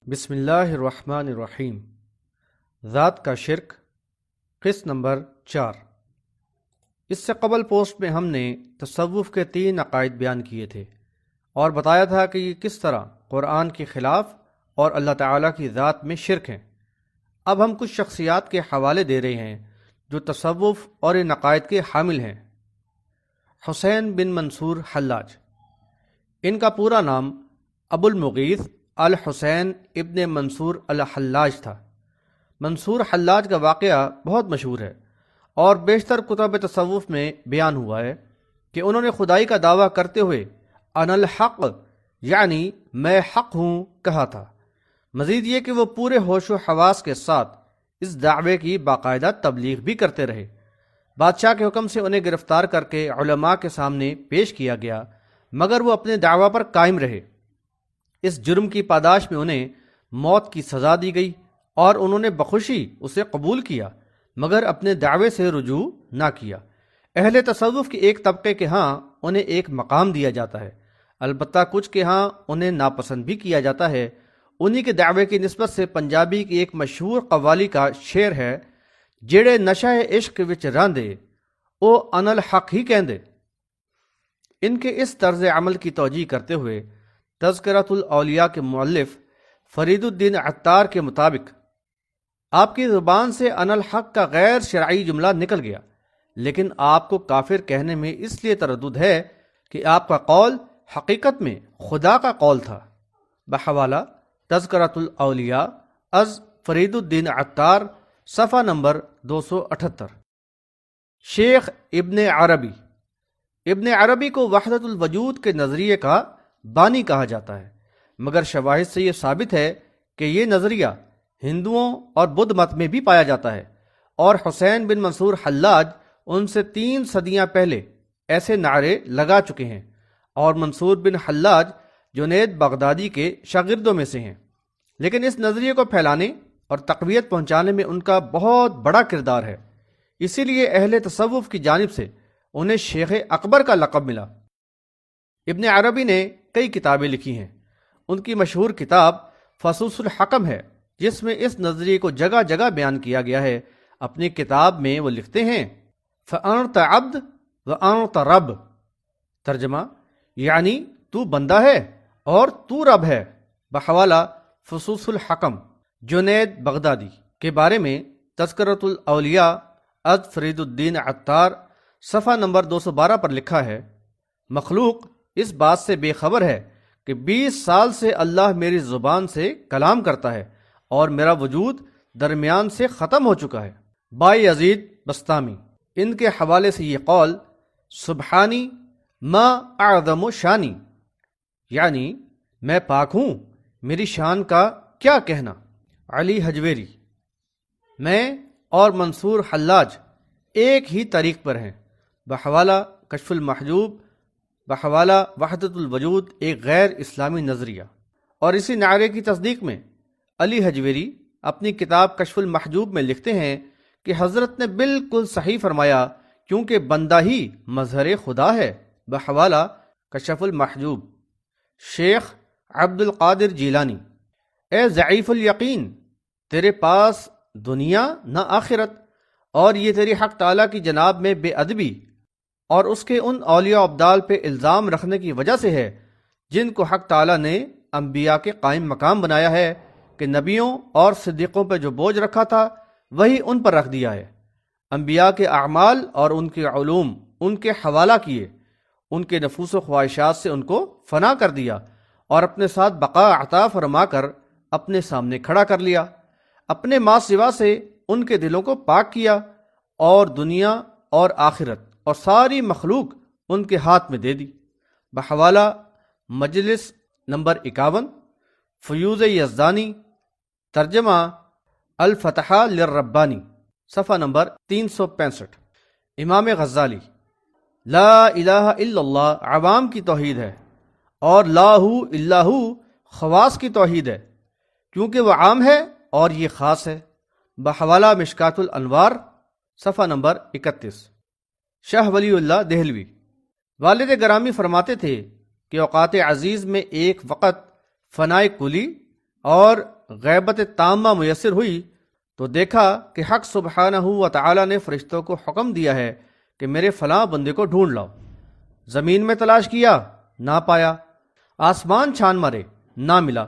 بسم اللہ الرحمن الرحیم۔ ذات کا شرک، قسط نمبر 4۔ اس سے قبل پوسٹ میں ہم نے تصوف کے 3 عقائد بیان کیے تھے اور بتایا تھا کہ یہ کس طرح قرآن کے خلاف اور اللہ تعالیٰ کی ذات میں شرک ہیں۔ اب ہم کچھ شخصیات کے حوالے دے رہے ہیں جو تصوف اور ان عقائد کے حامل ہیں۔ حسین بن منصور حلاج، ان کا پورا نام ابو المغیث الحسین ابن منصور الحلاج تھا۔ منصور حلاج کا واقعہ بہت مشہور ہے اور بیشتر کتب تصوف میں بیان ہوا ہے کہ انہوں نے خدائی کا دعویٰ کرتے ہوئے انا الحق یعنی میں حق ہوں کہا تھا۔ مزید یہ کہ وہ پورے ہوش و حواس کے ساتھ اس دعوے کی باقاعدہ تبلیغ بھی کرتے رہے۔ بادشاہ کے حکم سے انہیں گرفتار کر کے علماء کے سامنے پیش کیا گیا، مگر وہ اپنے دعویٰ پر قائم رہے۔ اس جرم کی پاداش میں انہیں موت کی سزا دی گئی اور انہوں نے بخوشی اسے قبول کیا، مگر اپنے دعوے سے رجوع نہ کیا۔ اہل تصوف کے ایک طبقے کے ہاں انہیں ایک مقام دیا جاتا ہے، البتہ کچھ کے ہاں انہیں ناپسند بھی کیا جاتا ہے۔ انہی کے دعوے کی نسبت سے پنجابی کی ایک مشہور قوالی کا شعر ہے، جڑے نشہ عشق وچ راندے او انا الحق ہی کہندے۔ ان کے اس طرز عمل کی توجیہ کرتے ہوئے تذکرۃ الاولیاء کے مؤلف فرید الدین عطار کے مطابق آپ کی زبان سے انا الحق کا غیر شرعی جملہ نکل گیا، لیکن آپ کو کافر کہنے میں اس لیے تردد ہے کہ آپ کا قول حقیقت میں خدا کا قول تھا۔ بحوالہ تذکرۃ الاولیاء از فرید الدین عطار، صفحہ نمبر 278۔ شیخ ابن عربی کو وحدت الوجود کے نظریے کا بانی کہا جاتا ہے، مگر شواہد سے یہ ثابت ہے کہ یہ نظریہ ہندوؤں اور بدھ مت میں بھی پایا جاتا ہے، اور حسین بن منصور حلاج ان سے 3 صدیاں پہلے ایسے نعرے لگا چکے ہیں، اور منصور بن حلاج جنید بغدادی کے شاگردوں میں سے ہیں۔ لیکن اس نظریے کو پھیلانے اور تقویت پہنچانے میں ان کا بہت بڑا کردار ہے، اسی لیے اہل تصوف کی جانب سے انہیں شیخ اکبر کا لقب ملا۔ ابن عربی نے کئی کتابیں لکھی ہیں۔ ان کی مشہور کتاب فصوص الحکم ہے، جس میں اس نظریے کو جگہ جگہ بیان کیا گیا ہے۔ اپنی کتاب میں وہ لکھتے ہیں فَأَنْتَ عَبْدٌ وَأَنْتَ رَبٌ، ترجمہ یعنی تو بندہ ہے اور تو رب ہے۔ بحوالہ فصوص الحکم جنید بغدادی کے بارے میں تذکرۃ الاولیاء از فرید الدین عطار، صفحہ نمبر 212 پر لکھا ہے، مخلوق اس بات سے بے خبر ہے کہ 20 سال سے اللہ میری زبان سے کلام کرتا ہے اور میرا وجود درمیان سے ختم ہو چکا ہے۔ بائی یزید بستامی، ان کے حوالے سے یہ قول سبحانی ما اعظم شانی، یعنی میں پاک ہوں، میری شان کا کیا کہنا۔ علی حجویری، میں اور منصور حلاج ایک ہی طریق پر ہیں۔ بحوالہ کشف المحجوب، بحوالہ وحدت الوجود ایک غیر اسلامی نظریہ۔ اور اسی نعرے کی تصدیق میں علی حجویری اپنی کتاب کشف المحجوب میں لکھتے ہیں کہ حضرت نے بالکل صحیح فرمایا، کیونکہ بندہ ہی مظہر خدا ہے۔ بحوالہ کشف المحجوب۔ شیخ عبد القادر جیلانی، اے ضعیف الیقین، تیرے پاس دنیا نہ آخرت، اور یہ تیری حق تعالیٰ کی جناب میں بے ادبی اور اس کے ان اولیاء و ابدال پہ الزام رکھنے کی وجہ سے ہے جن کو حق تعالیٰ نے انبیاء کے قائم مقام بنایا ہے، کہ نبیوں اور صدیقوں پہ جو بوجھ رکھا تھا وہی ان پر رکھ دیا ہے۔ انبیاء کے اعمال اور ان کے علوم ان کے حوالہ کیے، ان کے نفوس و خواہشات سے ان کو فنا کر دیا اور اپنے ساتھ بقا عطا فرما کر اپنے سامنے کھڑا کر لیا، اپنے ما سوا سے ان کے دلوں کو پاک کیا، اور دنیا اور آخرت اور ساری مخلوق ان کے ہاتھ میں دے دی۔ بحوالہ مجلس نمبر 51، فیوز یزدانی، ترجمہ الفتحہ للربانی، صفحہ نمبر 365۔ امام غزالی، لا الہ الا اللہ عوام کی توحید ہے اور لا ہو الا ہو خواص کی توحید ہے، کیونکہ وہ عام ہے اور یہ خاص ہے۔ بحوالہ مشکات الانوار، صفحہ نمبر 31۔ شاہ ولی اللہ دہلوی، والد گرامی فرماتے تھے کہ اوقات عزیز میں ایک وقت فنائے کلی اور غیبت تامہ میسر ہوئی تو دیکھا کہ حق سبحانہ و تعالی نے فرشتوں کو حکم دیا ہے کہ میرے فلاں بندے کو ڈھونڈ لاؤ۔ زمین میں تلاش کیا، نہ پایا۔ آسمان چھان مارے، نہ ملا۔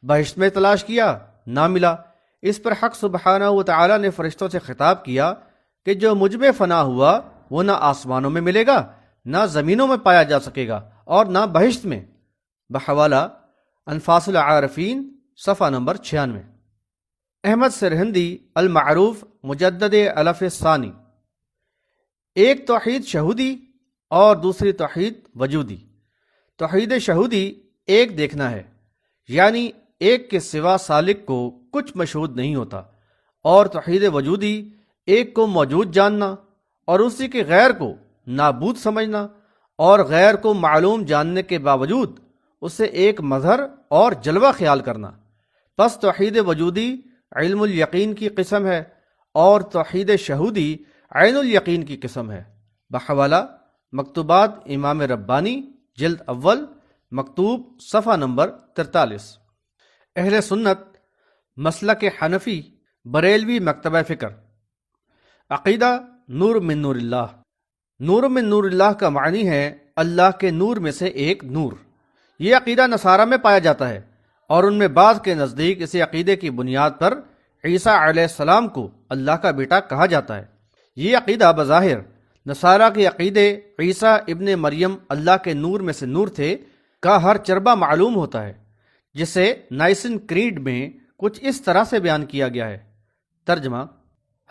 بہشت میں تلاش کیا، نہ ملا۔ اس پر حق سبحانہ و تعالی نے فرشتوں سے خطاب کیا کہ جو مجھ میں فنا ہوا وہ نہ آسمانوں میں ملے گا، نہ زمینوں میں پایا جا سکے گا، اور نہ بہشت میں۔ بحوالہ انفاس العارفین صفحہ نمبر 96۔ احمد سرہندی المعروف مجدد الف ثانی۔ ایک توحید شہودی اور دوسری توحید وجودی۔ توحید شہودی ایک دیکھنا ہے، یعنی ایک کے سوا سالک کو کچھ مشہود نہیں ہوتا، اور توحید وجودی ایک کو موجود جاننا اور اسی کے غیر کو نابود سمجھنا، اور غیر کو معلوم جاننے کے باوجود اسے ایک مظہر اور جلوہ خیال کرنا۔ پس توحید وجودی علم الیقین کی قسم ہے، اور توحید شہودی عین الیقین کی قسم ہے۔ بحوالہ مکتوبات امام ربانی جلد اول مکتوب صفحہ نمبر 43۔ اہل سنت مسلک حنفی بریلوی مکتبہ فکر۔ عقیدہ نور من نور اللہ۔ نور من نور اللہ کا معنی ہے اللہ کے نور میں سے ایک نور۔ یہ عقیدہ نصارہ میں پایا جاتا ہے، اور ان میں بعض کے نزدیک اسی عقیدے کی بنیاد پر عیسیٰ علیہ السلام کو اللہ کا بیٹا کہا جاتا ہے۔ یہ عقیدہ بظاہر نصارہ کے عقیدے عیسیٰ ابن مریم اللہ کے نور میں سے نور تھے کا ہر چربہ معلوم ہوتا ہے، جسے نائسن کریڈ میں کچھ اس طرح سے بیان کیا گیا ہے۔ ترجمہ: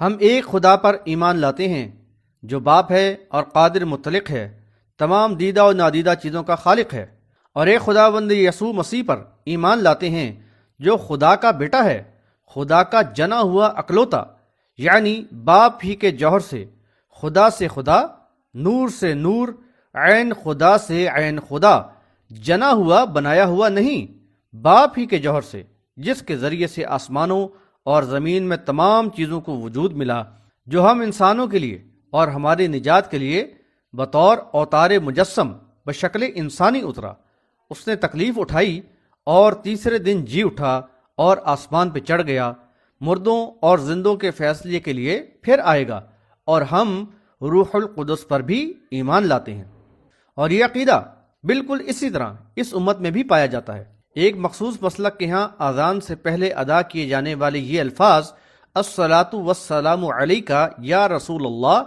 ہم ایک خدا پر ایمان لاتے ہیں جو باپ ہے اور قادر مطلق ہے، تمام دیدہ و نادیدہ چیزوں کا خالق ہے، اور ایک خداوند یسوع مسیح پر ایمان لاتے ہیں جو خدا کا بیٹا ہے، خدا کا جنا ہوا اکلوتا، یعنی باپ ہی کے جوہر سے، خدا سے خدا، نور سے نور، عین خدا سے عین خدا، جنا ہوا بنایا ہوا نہیں، باپ ہی کے جوہر سے، جس کے ذریعے سے آسمانوں اور زمین میں تمام چیزوں کو وجود ملا، جو ہم انسانوں کے لیے اور ہماری نجات کے لیے بطور اوتار مجسم بشکل انسانی اترا۔ اس نے تکلیف اٹھائی اور تیسرے دن جی اٹھا اور آسمان پہ چڑھ گیا، مردوں اور زندوں کے فیصلے کے لیے پھر آئے گا، اور ہم روح القدس پر بھی ایمان لاتے ہیں۔ اور یہ عقیدہ بالکل اسی طرح اس امت میں بھی پایا جاتا ہے۔ ایک مخصوص مسلک کے ہاں اذان سے پہلے ادا کیے جانے والے یہ الفاظ الصلاۃ والسلام علیک یا رسول اللہ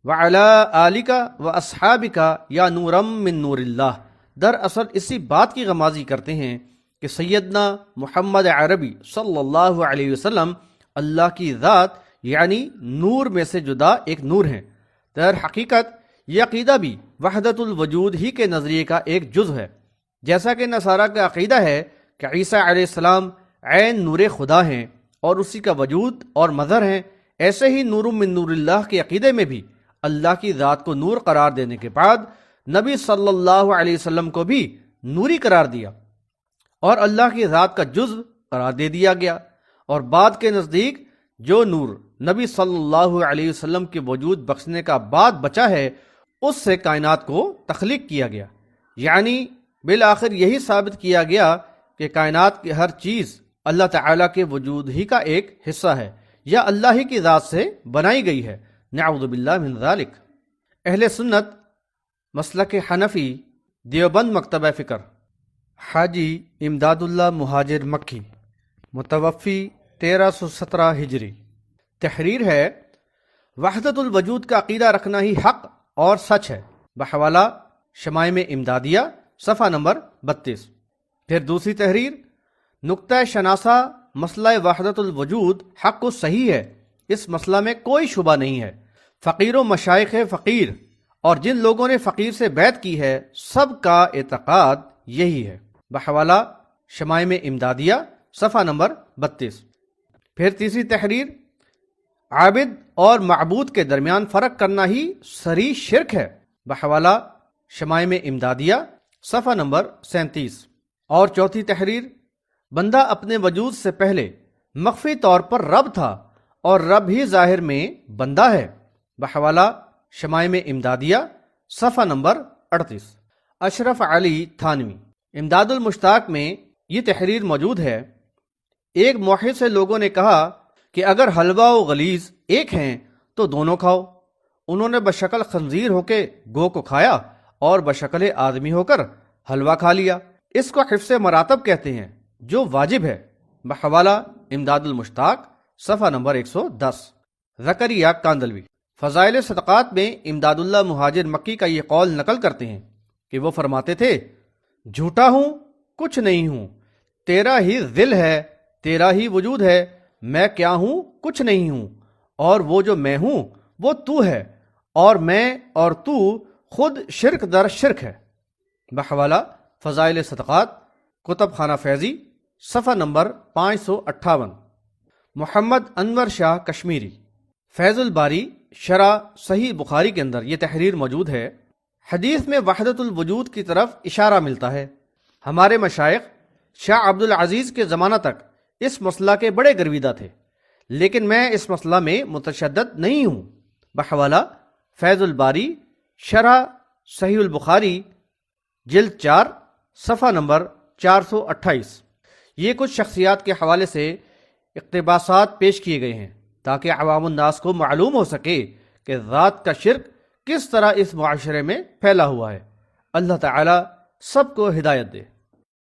وعلی آلک واصحابک یا نورم من نور اللہ دراصل اسی بات کی غمازی کرتے ہیں کہ سیدنا محمد عربی صلی اللہ علیہ وسلم اللہ کی ذات یعنی نور میں سے جدا ایک نور ہیں۔ در حقیقت یہ عقیدہ بھی وحدت الوجود ہی کے نظریے کا ایک جز ہے۔ جیسا کہ نصارہ کا عقیدہ ہے کہ عیسیٰ علیہ السلام عین نور خدا ہیں اور اسی کا وجود اور مظہر ہیں، ایسے ہی نور من نور اللہ کے عقیدے میں بھی اللہ کی ذات کو نور قرار دینے کے بعد نبی صلی اللہ علیہ وسلم کو بھی نوری قرار دیا اور اللہ کی ذات کا جز قرار دے دیا گیا، اور بعد کے نزدیک جو نور نبی صلی اللہ علیہ وسلم کے وجود بخشنے کا بعد بچا ہے اس سے کائنات کو تخلیق کیا گیا، یعنی بالآخر یہی ثابت کیا گیا کہ کائنات کی ہر چیز اللہ تعالیٰ کے وجود ہی کا ایک حصہ ہے یا اللہ ہی کی ذات سے بنائی گئی ہے۔ نعوذ باللہ من ذالک۔ اہل سنت مسلک حنفی دیوبند مکتبہ فکر۔ حاجی امداد اللہ مہاجر مکی، متوفی 1317 ہجری۔ تحریر ہے وحدت الوجود کا عقیدہ رکھنا ہی حق اور سچ ہے، بحوالہ شمائم امدادیہ صفحہ نمبر 32۔ پھر دوسری تحریر نقطہ شناسہ مسئلہ وحدت الوجود حق و صحیح ہے، اس مسئلہ میں کوئی شبہ نہیں ہے۔ فقیر و مشائخ فقیر اور جن لوگوں نے فقیر سے بیعت کی ہے سب کا اعتقاد یہی ہے، بحوالہ شمائم امدادیہ صفحہ نمبر 32۔ پھر تیسری تحریر عابد اور معبود کے درمیان فرق کرنا ہی صریح شرک ہے، بحوالہ شمائم امدادیہ صفحہ نمبر 37۔ اور چوتھی تحریر بندہ اپنے وجود سے پہلے مخفی طور پر رب تھا اور رب ہی ظاہر میں بندہ ہے، بحوالہ شمائم امدادیہ صفحہ نمبر 38۔ اشرف علی تھانوی امداد المشتاق میں یہ تحریر موجود ہے۔ ایک موحد سے لوگوں نے کہا کہ اگر حلوہ و غلیظ ایک ہیں تو دونوں کھاؤ۔ انہوں نے بشکل خنزیر ہو کے گو کو کھایا اور بشکل آدمی ہو کر حلوہ کھا لیا۔ اس کو حفظ مراتب کہتے ہیں جو واجب ہے۔ بحوالہ امداد المشتاق صفحہ نمبر 110۔ زکریا کاندلوی فضائل صدقات میں امداد اللہ مہاجر مکی کا یہ قول نقل کرتے ہیں کہ وہ فرماتے تھے، جھوٹا ہوں کچھ نہیں ہوں، تیرا ہی ذل ہے، تیرا ہی وجود ہے، میں کیا ہوں کچھ نہیں ہوں، اور وہ جو میں ہوں وہ تو ہے، اور میں اور تو خود شرک در شرک ہے۔ بحوالہ فضائل صدقات کتب خانہ فیضی صفحہ نمبر 558۔ محمد انور شاہ کشمیری فیض الباری شرح صحیح بخاری کے اندر یہ تحریر موجود ہے۔ حدیث میں وحدت الوجود کی طرف اشارہ ملتا ہے۔ ہمارے مشائخ شاہ عبد العزیز کے زمانہ تک اس مسئلہ کے بڑے گرویدہ تھے، لیکن میں اس مسئلہ میں متشدد نہیں ہوں۔ بحوالہ فیض الباری شرح صحیح البخاری جلد 4 صفحہ نمبر 428۔ یہ کچھ شخصیات کے حوالے سے اقتباسات پیش کیے گئے ہیں تاکہ عوام الناس کو معلوم ہو سکے کہ ذات کا شرک کس طرح اس معاشرے میں پھیلا ہوا ہے۔ اللہ تعالی سب کو ہدایت دے۔